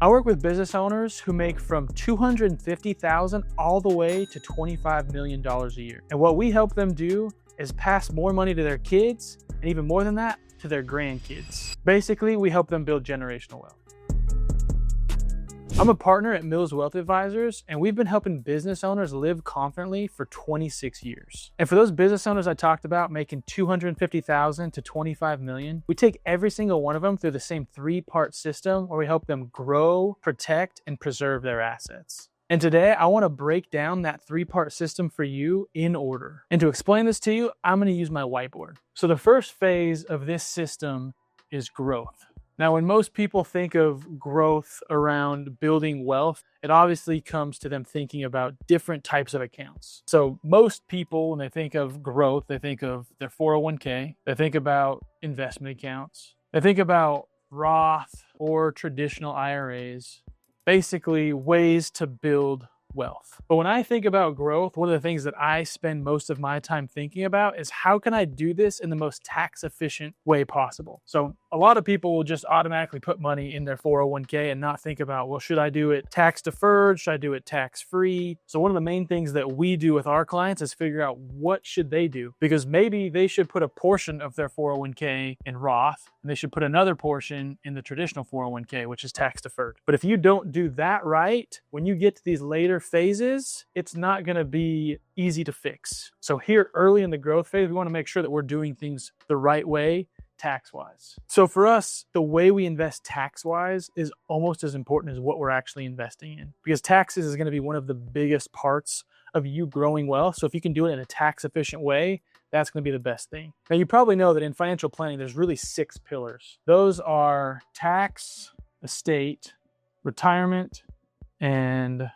I work with business owners who make from $250,000 all the way to $25 million a year. And what we help them do is pass more money to their kids, and even more than that, to their grandkids. Basically, we help them build generational wealth. I'm a partner at Mills Wealth Advisors, and we've been helping business owners live confidently for 26 years. And for those business owners I talked about making $250,000 to $25 million, we take every single one of them through the same three-part system where we help them grow, protect, and preserve their assets. And today, I want to break down that three-part system for you in order. And to explain this to you, I'm going to use my whiteboard. So the first phase of this system is growth. Now, when most people think of growth around building wealth, it obviously comes to them thinking about different types of accounts. So most people, when they think of growth, they think of their 401k, they think about investment accounts, they think about Roth or traditional IRAs, basically ways to build wealth. But when I think about growth, one of the things that I spend most of my time thinking about is how can I do this in the most tax efficient way possible? So a lot of people will just automatically put money in their 401k and not think about, well, should I do it tax deferred? Should I do it tax free? So one of the main things that we do with our clients is figure out what should they do, because maybe they should put a portion of their 401k in Roth and they should put another portion in the traditional 401k, which is tax deferred. But if you don't do that right, when you get to these later phases, it's not going to be easy to fix. So here early in the growth phase, we want to make sure that we're doing things the right way tax-wise. So for us, the way we invest tax-wise is almost as important as what we're actually investing in, because taxes is going to be one of the biggest parts of you growing wealth. So if you can do it in a tax-efficient way, that's going to be the best thing. Now, you probably know that in financial planning, there's really 6 pillars. Those are tax, estate, retirement, and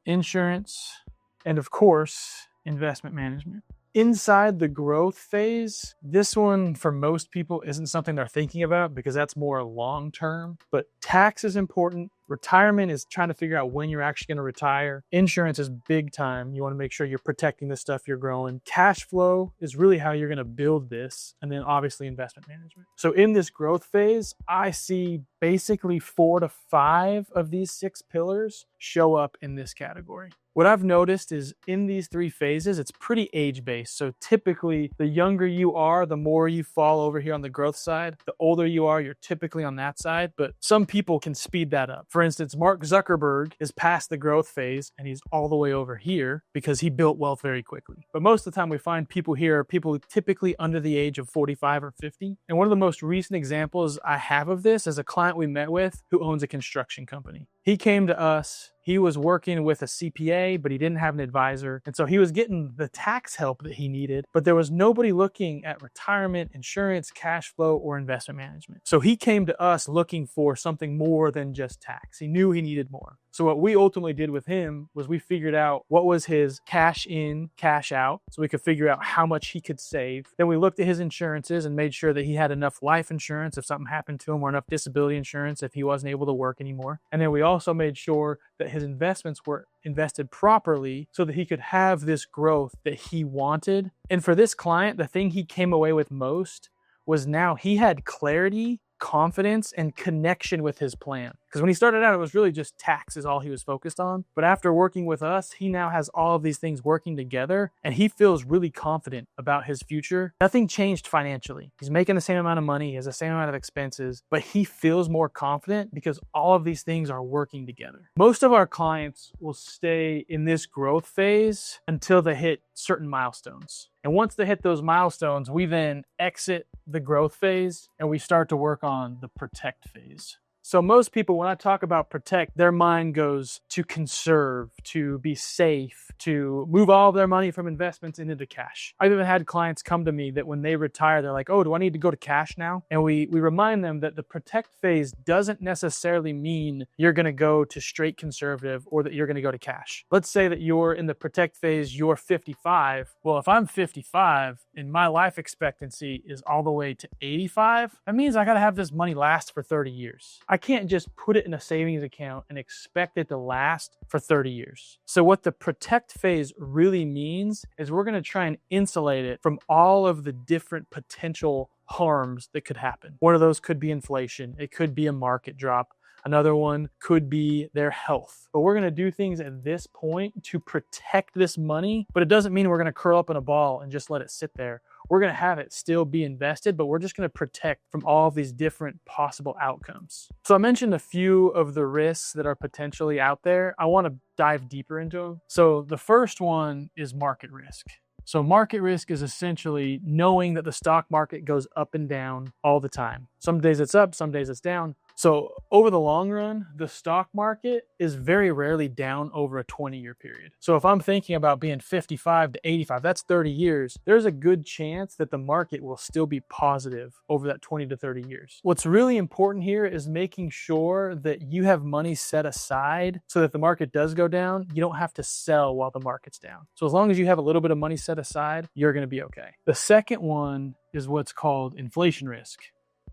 insurance, and of course, investment management. Inside the growth phase, this one for most people isn't something they're thinking about because that's more long-term, but tax is important. Retirement is trying to figure out when you're actually going to retire. Insurance is big time. You want to make sure you're protecting the stuff you're growing. Cash flow is really how you're going to build this. And then obviously investment management. So in this growth phase, I see basically 4 to 5 of these 6 pillars show up in this category. What I've noticed is in these 3 phases, it's pretty age-based. So typically, the younger you are, the more you fall over here on the growth side. The older you are, you're typically on that side. But some people can speed that up. For instance, Mark Zuckerberg is past the growth phase and he's all the way over here because he built wealth very quickly. But most of the time we find people here are people typically under the age of 45 or 50. And one of the most recent examples I have of this is a client we met with who owns a construction company. He came to us. He was working with a CPA, but he didn't have an advisor. And so he was getting the tax help that he needed, but there was nobody looking at retirement, insurance, cash flow, or investment management. So he came to us looking for something more than just tax. He knew he needed more. So what we ultimately did with him was we figured out what was his cash in, cash out, so we could figure out how much he could save. Then we looked at his insurances and made sure that he had enough life insurance if something happened to him, or enough disability insurance if he wasn't able to work anymore. And then we also made sure that his investments were invested properly so that he could have this growth that he wanted. And for this client, the thing he came away with most was now he had clarity, confidence, and connection with his plan. Because when he started out, it was really just tax is all he was focused on. But after working with us, he now has all of these things working together and he feels really confident about his future. Nothing changed financially. He's making the same amount of money, he has the same amount of expenses, but he feels more confident because all of these things are working together. Most of our clients will stay in this growth phase until they hit certain milestones. And once they hit those milestones, we then exit the growth phase and we start to work on the protect phase. So most people, when I talk about protect, their mind goes to conserve, to be safe, to move all of their money from investments into cash. I've even had clients come to me that when they retire, they're like, oh, do I need to go to cash now? And we remind them that the protect phase doesn't necessarily mean you're going to go to straight conservative or that you're going to go to cash. Let's say that you're in the protect phase, you're 55. Well, if I'm 55 and my life expectancy is all the way to 85, that means I got to have this money last for 30 years. I can't just put it in a savings account and expect it to last for 30 years. So what the protect phase really means is we're going to try and insulate it from all of the different potential harms that could happen. One of those could be inflation. It could be a market drop. Another one could be their health. But we're going to do things at this point to protect this money, but it doesn't mean we're going to curl up in a ball and just let it sit there. We're going to have it still be invested, but we're just going to protect from all of these different possible outcomes. So I mentioned a few of the risks that are potentially out there. I want to dive deeper into them. So the first one is market risk. So market risk is essentially knowing that the stock market goes up and down all the time. Some days it's up, some days it's down. So over the long run, the stock market is very rarely down over a 20-year period. So if I'm thinking about being 55 to 85, that's 30 years, there's a good chance that the market will still be positive over that 20 to 30 years. What's really important here is making sure that you have money set aside so that if the market does go down, you don't have to sell while the market's down. So as long as you have a little bit of money set aside, you're going to be okay. The second one is what's called inflation risk,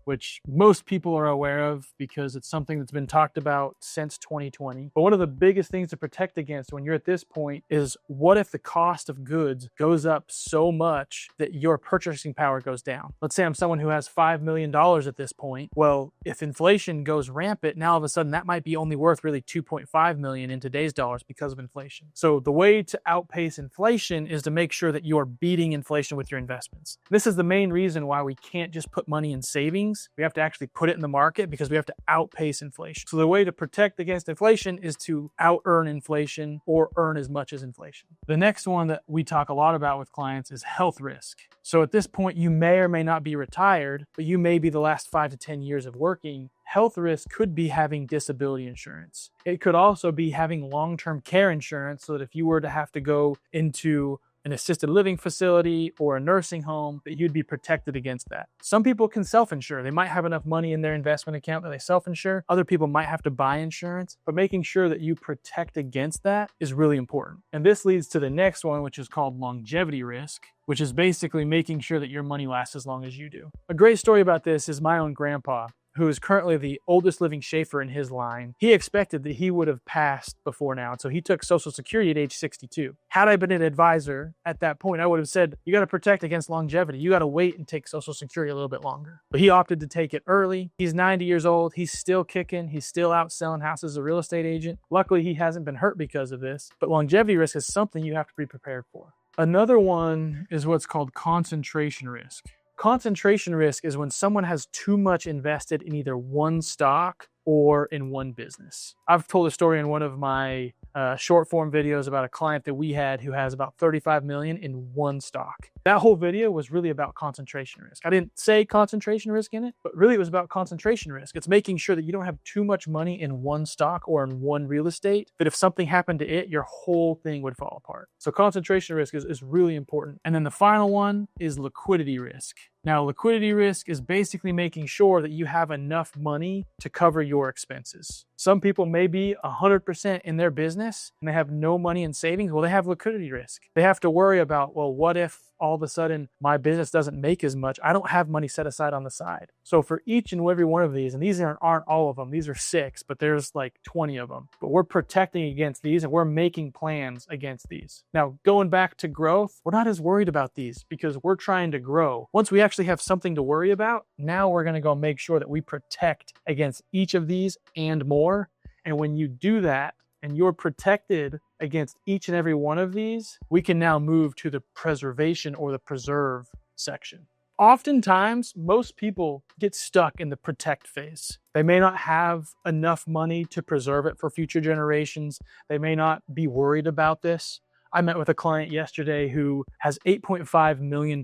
which most people are aware of because it's something that's been talked about since 2020. But one of the biggest things to protect against when you're at this point is, what if the cost of goods goes up so much that your purchasing power goes down? Let's say I'm someone who has $5 million at this point. Well, if inflation goes rampant, now all of a sudden that might be only worth really 2.5 million in today's dollars because of inflation. So the way to outpace inflation is to make sure that you're beating inflation with your investments. This is the main reason why we can't just put money in savings. We have to actually put it in the market because we have to outpace inflation. So the way to protect against inflation is to out-earn inflation or earn as much as inflation. The next one that we talk a lot about with clients is health risk. So at this point, you may or may not be retired, but you may be the last 5 to 10 years of working. Health risk could be having disability insurance. It could also be having long-term care insurance so that if you were to have to go into an assisted living facility or a nursing home, that you'd be protected against that. Some people can self-insure. They might have enough money in their investment account that they self-insure. Other people might have to buy insurance, but making sure that you protect against that is really important. And this leads to the next one, which is called longevity risk, which is basically making sure that your money lasts as long as you do. A great story about this is my own grandpa, who is currently the oldest living Schaefer in his line. He expected that he would have passed before now, so he took Social Security at age 62. Had I been an advisor at that point, I would have said, you got to protect against longevity. You got to wait and take Social Security a little bit longer. But he opted to take it early. He's 90 years old. He's still kicking. He's still out selling houses as a real estate agent. Luckily, he hasn't been hurt because of this, but longevity risk is something you have to be prepared for. Another one is what's called concentration risk. Concentration risk is when someone has too much invested in either one stock or in one business. I've told a story in one of my short form videos about a client that we had who has about 35 million in one stock. That whole video was really about concentration risk. I didn't say concentration risk in it, but really it was about concentration risk. It's making sure that you don't have too much money in one stock or in one real estate, that if something happened to it, your whole thing would fall apart. So concentration risk is really important. And then the final one is liquidity risk. Now, liquidity risk is basically making sure that you have enough money to cover your expenses. Some people may be 100% in their business and they have no money in savings. Well, they have liquidity risk. They have to worry about, well, what if all of a sudden my business doesn't make as much? I don't have money set aside on the side. So for each and every one of these, and these aren't all of them, these are 6, but there's like 20 of them. But we're protecting against these and we're making plans against these. Now, going back to growth, we're not as worried about these because we're trying to grow. Once we actually have something to worry about, now we're going to go make sure that we protect against each of these and more. And when you do that, and you're protected against each and every one of these, we can now move to the preservation or the preserve section. Oftentimes, most people get stuck in the protect phase. They may not have enough money to preserve it for future generations. They may not be worried about this. I met with a client yesterday who has $8.5 million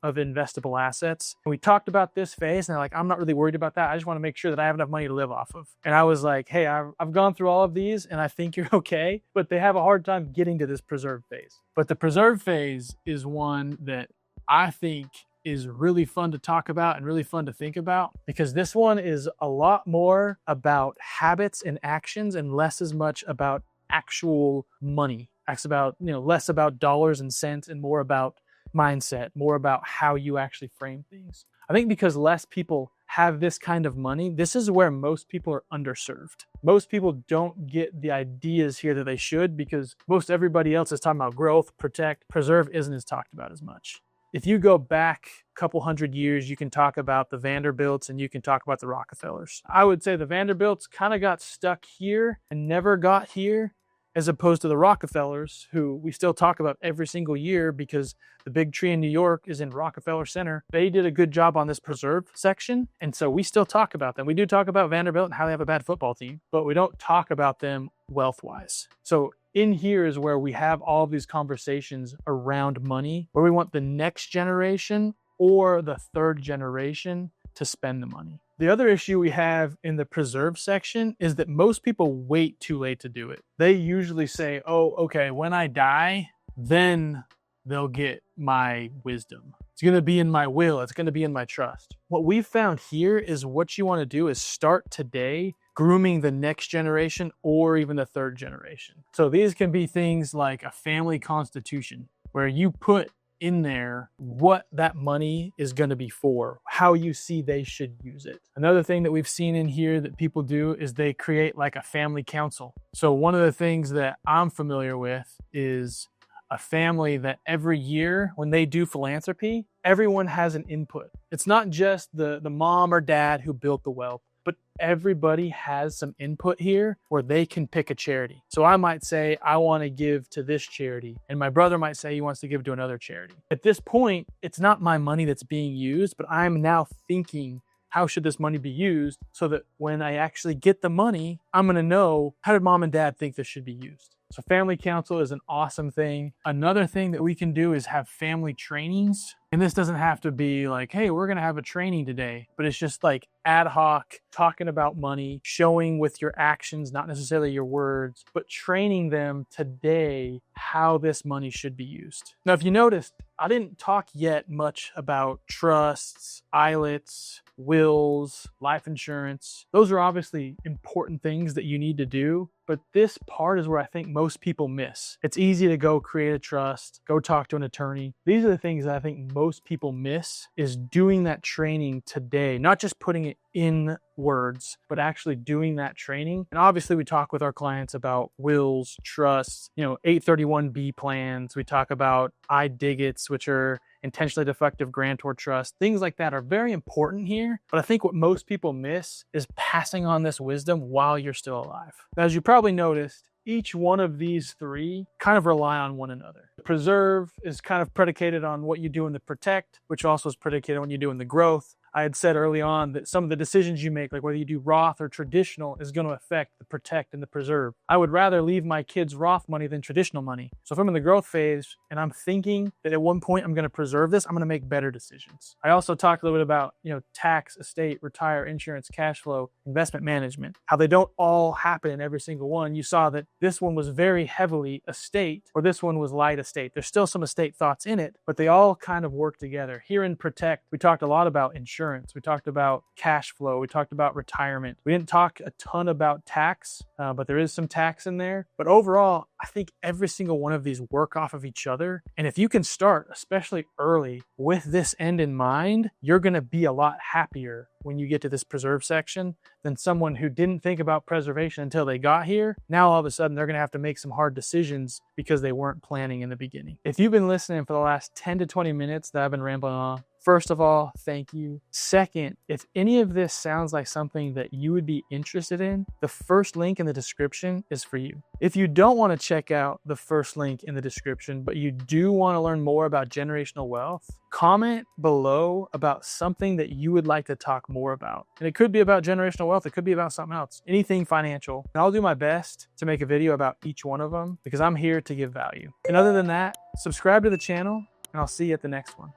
of investable assets. And we talked about this phase and they're like, I'm not really worried about that. I just want to make sure that I have enough money to live off of. And I was like, hey, I've gone through all of these and I think you're okay, but they have a hard time getting to this preserve phase. But the preserve phase is one that I think is really fun to talk about and really fun to think about, because this one is a lot more about habits and actions and less as much about actual money. It's about, less about dollars and cents and more about mindset, more about how you actually frame things. I think because less people have this kind of money, this is where most people are underserved. Most people don't get the ideas here that they should because most everybody else is talking about growth, protect, preserve isn't as talked about as much. If you go back a couple hundred years, you can talk about the Vanderbilts and you can talk about the Rockefellers. I would say the Vanderbilts kind of got stuck here and never got here, as opposed to the Rockefellers, who we still talk about every single year because the big tree in New York is in Rockefeller Center. They did a good job on this preserve section, and so we still talk about them. We do talk about Vanderbilt and how they have a bad football team, but we don't talk about them wealth-wise. So in here is where we have all of these conversations around money, where we want the next generation or the third generation to spend the money. The other issue we have in the preserve section is that most people wait too late to do it. They usually say, oh, okay, when I die, then they'll get my wisdom. It's going to be in my will. It's going to be in my trust. What we've found here is what you want to do is start today grooming the next generation or even the third generation. So these can be things like a family constitution, where you put in there what that money is going to be for, how you see they should use it. Another thing that we've seen in here that people do is they create like a family council. So one of the things that I'm familiar with is a family that every year when they do philanthropy, everyone has an input. It's not just the mom or dad who built the wealth, but everybody has some input here where they can pick a charity. So I might say, I want to give to this charity, and my brother might say he wants to give to another charity. At this point, it's not my money that's being used, but I'm now thinking, how should this money be used so that when I actually get the money, I'm going to know, how did mom and dad think this should be used? So family council is an awesome thing. Another thing that we can do is have family trainings. And this doesn't have to be like, hey, we're going to have a training today, but it's just like ad hoc, talking about money, showing with your actions, not necessarily your words, but training them today how this money should be used. Now, if you noticed, I didn't talk yet much about trusts, ILETs, wills, life insurance. Those are obviously important things that you need to do, but this part is where I think most people miss. It's easy to go create a trust, go talk to an attorney. These are the things that I think most people miss, is doing that training today, not just putting it in words, but actually doing that training. And obviously we talk with our clients about wills, trusts, 831B plans. We talk about IDIGITs, which are intentionally defective grantor trust. Things like that are very important here. But I think what most people miss is passing on this wisdom while you're still alive. As you probably noticed, each one of these three kind of rely on one another. The preserve is kind of predicated on what you do in the protect, which also is predicated on what you do in the growth. I had said early on that some of the decisions you make, like whether you do Roth or traditional, is going to affect the protect and the preserve. I would rather leave my kids Roth money than traditional money. So if I'm in the growth phase and I'm thinking that at one point I'm going to preserve this, I'm going to make better decisions. I also talked a little bit about, tax, estate, retire, insurance, cash flow, investment management, how they don't all happen in every single one. You saw that this one was very heavily estate, or this one was light estate. There's still some estate thoughts in it, but they all kind of work together. Here in protect, we talked a lot about insurance. We talked about cash flow. We talked about retirement. We didn't talk a ton about tax, but there is some tax in there. But overall, I think every single one of these work off of each other. And if you can start, especially early, with this end in mind, you're going to be a lot happier when you get to this preserve section than someone who didn't think about preservation until they got here. Now, all of a sudden, they're going to have to make some hard decisions because they weren't planning in the beginning. If you've been listening for the last 10 to 20 minutes that I've been rambling on, first of all, thank you. Second, if any of this sounds like something that you would be interested in, the first link in the description is for you. If you don't want to check out the first link in the description, but you do want to learn more about generational wealth, comment below about something that you would like to talk more about. And it could be about generational wealth. It could be about something else, anything financial. And I'll do my best to make a video about each one of them because I'm here to give value. And other than that, subscribe to the channel and I'll see you at the next one.